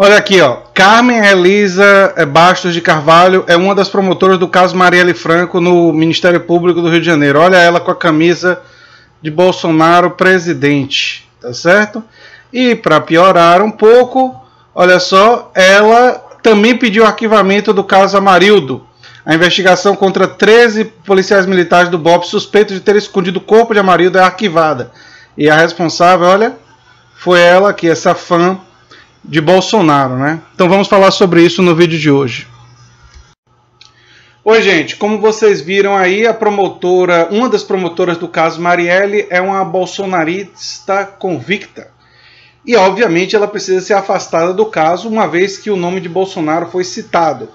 Olha aqui, ó. Carmen Elisa Bastos de Carvalho é uma das promotoras do caso Marielle Franco no Ministério Público do Rio de Janeiro. Olha ela com a camisa de Bolsonaro presidente, tá certo? E para piorar um pouco, olha só, ela também pediu arquivamento do caso Amarildo. A investigação contra 13 policiais militares do BOPE suspeitos de ter escondido o corpo de Amarildo é arquivada. E a responsável, olha, foi ela aqui, essa fã de Bolsonaro, né? Então vamos falar sobre isso no vídeo de hoje. Oi, gente, como vocês viram aí, a promotora, uma das promotoras do caso Marielle é uma bolsonarista convicta. E obviamente ela precisa ser afastada do caso, uma vez que o nome de Bolsonaro foi citado.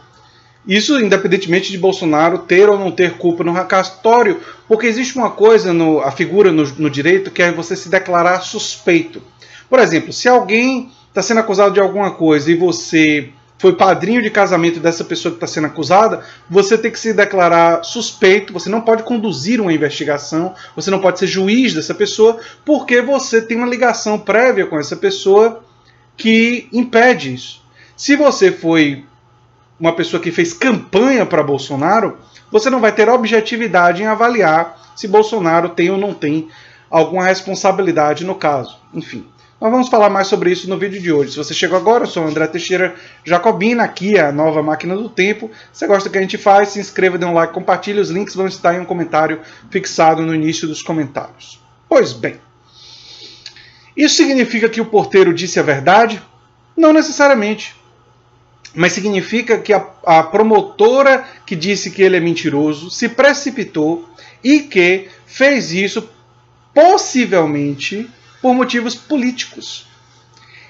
Isso independentemente de Bolsonaro ter ou não ter culpa no cartório, porque existe uma coisa, a figura no direito, que é você se declarar suspeito. Por exemplo, se alguém está sendo acusado de alguma coisa e você foi padrinho de casamento dessa pessoa que está sendo acusada, você tem que se declarar suspeito, você não pode conduzir uma investigação, você não pode ser juiz dessa pessoa, porque você tem uma ligação prévia com essa pessoa que impede isso. Se você foi uma pessoa que fez campanha para Bolsonaro, você não vai ter objetividade em avaliar se Bolsonaro tem ou não tem alguma responsabilidade no caso. Enfim. Nós vamos falar mais sobre isso no vídeo de hoje. Se você chegou agora, eu sou o André Teixeira Jacobina, aqui é a nova Máquina do Tempo. Se você gosta do que a gente faz, se inscreva, dê um like, compartilhe. Os links vão estar em um comentário fixado no início dos comentários. Pois bem, isso significa que o porteiro disse a verdade? Não necessariamente. Mas significa que a promotora que disse que ele é mentiroso se precipitou e que fez isso possivelmente por motivos políticos.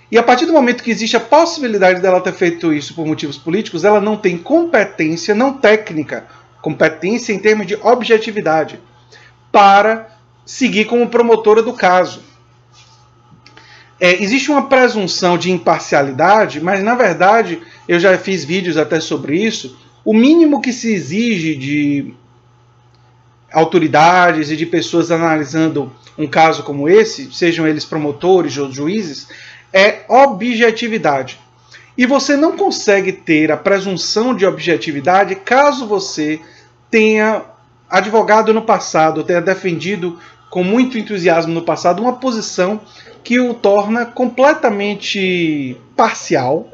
E a partir do momento que existe a possibilidade dela ter feito isso por motivos políticos, ela não tem competência, não técnica, competência em termos de objetividade, para seguir como promotora do caso. Existe uma presunção de imparcialidade, mas na verdade, eu já fiz vídeos até sobre isso, o mínimo que se exige de autoridades e de pessoas analisando um caso como esse, sejam eles promotores ou juízes, é objetividade. E você não consegue ter a presunção de objetividade caso você tenha advogado no passado, tenha defendido com muito entusiasmo no passado uma posição que o torna completamente parcial,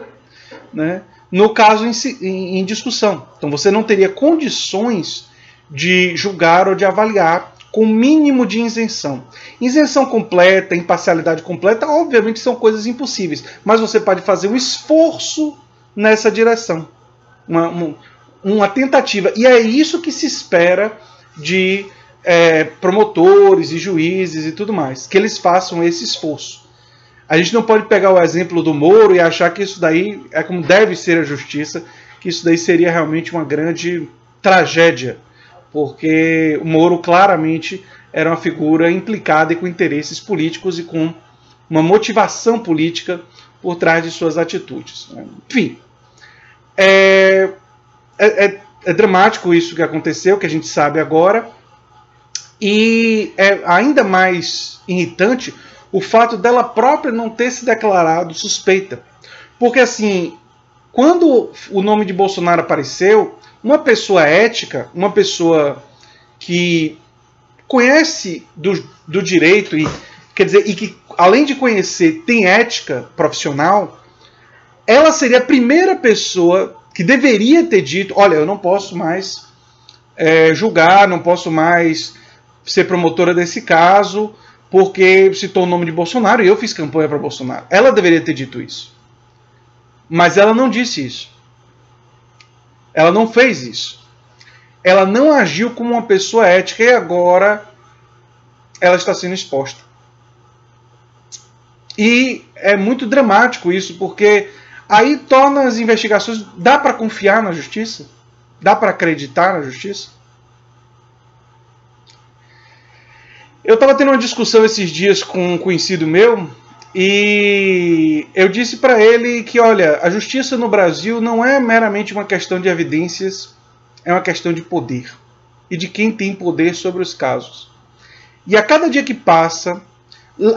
né, no caso em discussão. Então você não teria condições de julgar ou de avaliar com o mínimo de isenção. Isenção completa, imparcialidade completa, obviamente são coisas impossíveis, mas você pode fazer um esforço nessa direção, uma tentativa. E é isso que se espera de promotores e juízes e tudo mais, que eles façam esse esforço. A gente não pode pegar o exemplo do Moro e achar que isso daí é como deve ser a justiça, que isso daí seria realmente uma grande tragédia, porque o Moro claramente era uma figura implicada e com interesses políticos e com uma motivação política por trás de suas atitudes. Enfim, é dramático isso que aconteceu, que a gente sabe agora, e é ainda mais irritante o fato dela própria não ter se declarado suspeita. Porque assim, quando o nome de Bolsonaro apareceu, uma pessoa ética, uma pessoa que conhece do direito e que além de conhecer tem ética profissional, ela seria a primeira pessoa que deveria ter dito: olha, eu não posso mais julgar, não posso mais ser promotora desse caso, porque citou o nome de Bolsonaro e eu fiz campanha para Bolsonaro. Ela deveria ter dito isso. Mas ela não disse isso. Ela não fez isso. Ela não agiu como uma pessoa ética e agora ela está sendo exposta. E é muito dramático isso, porque aí torna as investigações... Dá para confiar na justiça? Dá para acreditar na justiça? Eu estava tendo uma discussão esses dias com um conhecido meu e eu disse para ele que, olha, a justiça no Brasil não é meramente uma questão de evidências, é uma questão de poder e de quem tem poder sobre os casos. E a cada dia que passa,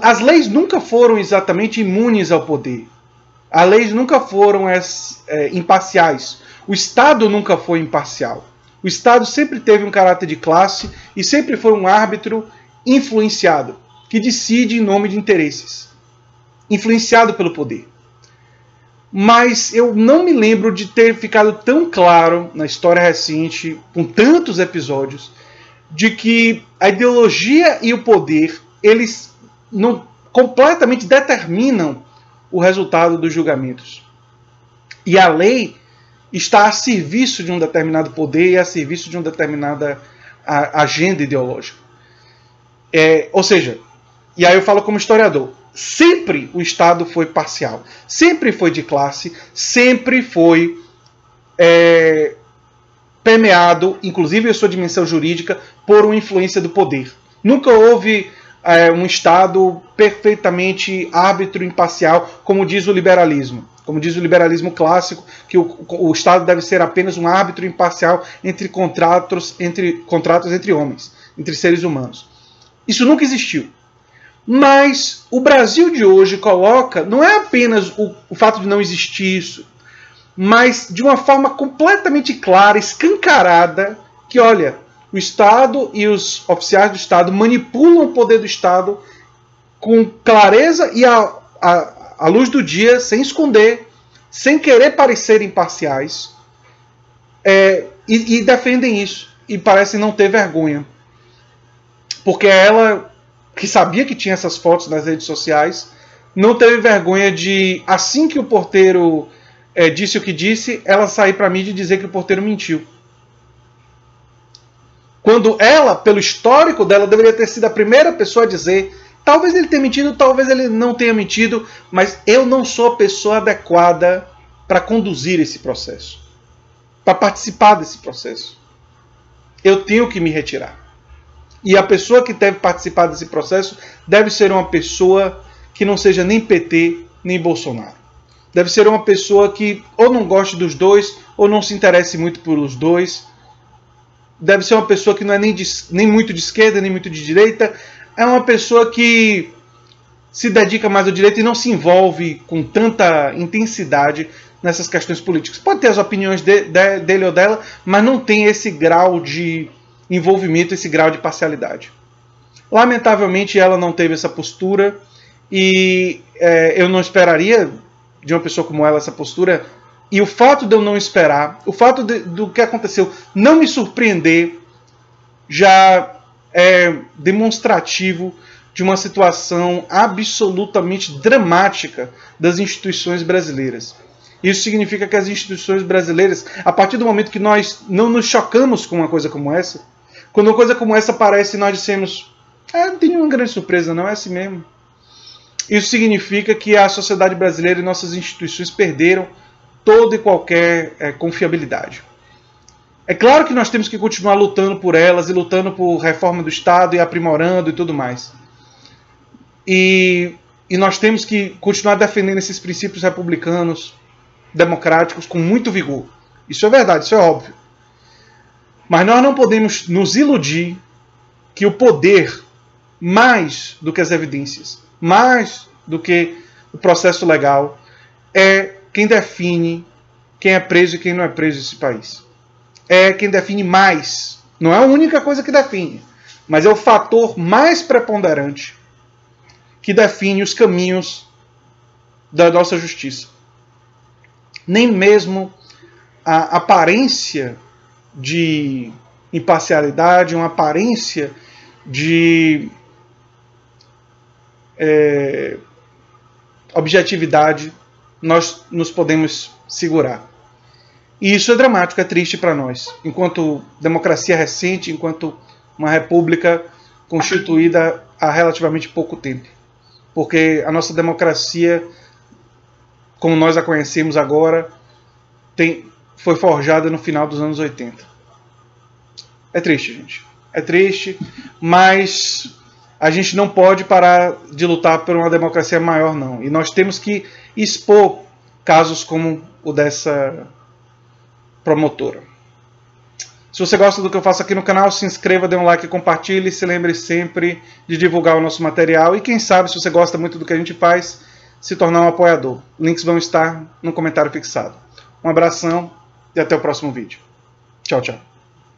as leis nunca foram exatamente imunes ao poder. As leis nunca foram imparciais. O Estado nunca foi imparcial. O Estado sempre teve um caráter de classe e sempre foi um árbitro influenciado, que decide em nome de interesses, influenciado pelo poder. Mas eu não me lembro de ter ficado tão claro na história recente, com tantos episódios, de que a ideologia e o poder, eles não completamente determinam o resultado dos julgamentos. E a lei está a serviço de um determinado poder e a serviço de uma determinada agenda ideológica. Ou seja, e aí eu falo como historiador, sempre o Estado foi parcial, sempre foi de classe, sempre foi permeado, inclusive em sua dimensão jurídica, por uma influência do poder. Nunca houve um Estado perfeitamente árbitro, imparcial, como diz o liberalismo. Como diz o liberalismo clássico, que o Estado deve ser apenas um árbitro imparcial entre contratos entre homens, entre seres humanos. Isso nunca existiu. Mas o Brasil de hoje coloca, não é apenas o fato de não existir isso, mas de uma forma completamente clara, escancarada, que olha, o Estado e os oficiais do Estado manipulam o poder do Estado com clareza e à luz do dia, sem esconder, sem querer parecer imparciais, e defendem isso, e parecem não ter vergonha. Porque ela, que sabia que tinha essas fotos nas redes sociais, não teve vergonha de, assim que o porteiro disse o que disse, ela sair para a mídia e dizer que o porteiro mentiu. Quando ela, pelo histórico dela, deveria ter sido a primeira pessoa a dizer: talvez ele tenha mentido, talvez ele não tenha mentido, mas eu não sou a pessoa adequada para conduzir esse processo, para participar desse processo. Eu tenho que me retirar. E a pessoa que deve participar desse processo deve ser uma pessoa que não seja nem PT, nem Bolsonaro. Deve ser uma pessoa que ou não goste dos dois, ou não se interesse muito pelos dois. Deve ser uma pessoa que não é nem muito de esquerda, nem muito de direita. É uma pessoa que se dedica mais ao direito e não se envolve com tanta intensidade nessas questões políticas. Pode ter as opiniões dele ou dela, mas não tem esse grau de envolvimento, esse grau de parcialidade. Lamentavelmente ela não teve essa postura e eu não esperaria de uma pessoa como ela essa postura. E o fato de eu não esperar, o fato do que aconteceu não me surpreender, já é demonstrativo de uma situação absolutamente dramática das instituições brasileiras. Isso significa que as instituições brasileiras, a partir do momento que nós não nos chocamos com uma coisa como essa, quando uma coisa como essa aparece, nós dissemos: não tem nenhuma grande surpresa, não, é assim mesmo. Isso significa que a sociedade brasileira e nossas instituições perderam toda e qualquer confiabilidade. É claro que nós temos que continuar lutando por elas e lutando por reforma do Estado e aprimorando e tudo mais. E nós temos que continuar defendendo esses princípios republicanos, democráticos, com muito vigor. Isso é verdade, isso é óbvio. Mas nós não podemos nos iludir que o poder, mais do que as evidências, mais do que o processo legal, é quem define quem é preso e quem não é preso nesse país. É quem define mais. Não é a única coisa que define, mas é o fator mais preponderante que define os caminhos da nossa justiça. Nem mesmo a aparência de imparcialidade, uma aparência de objetividade, nós nos podemos segurar. E isso é dramático, é triste para nós, enquanto democracia recente, enquanto uma república constituída há relativamente pouco tempo. Porque a nossa democracia, como nós a conhecemos agora, foi forjada no final dos anos 80. É triste, gente. É triste, mas a gente não pode parar de lutar por uma democracia maior, não. E nós temos que expor casos como o dessa promotora. Se você gosta do que eu faço aqui no canal, se inscreva, dê um like, compartilhe, se lembre sempre de divulgar o nosso material. E quem sabe, se você gosta muito do que a gente faz, se tornar um apoiador. Links vão estar no comentário fixado. Um abração e até o próximo vídeo. Tchau, tchau.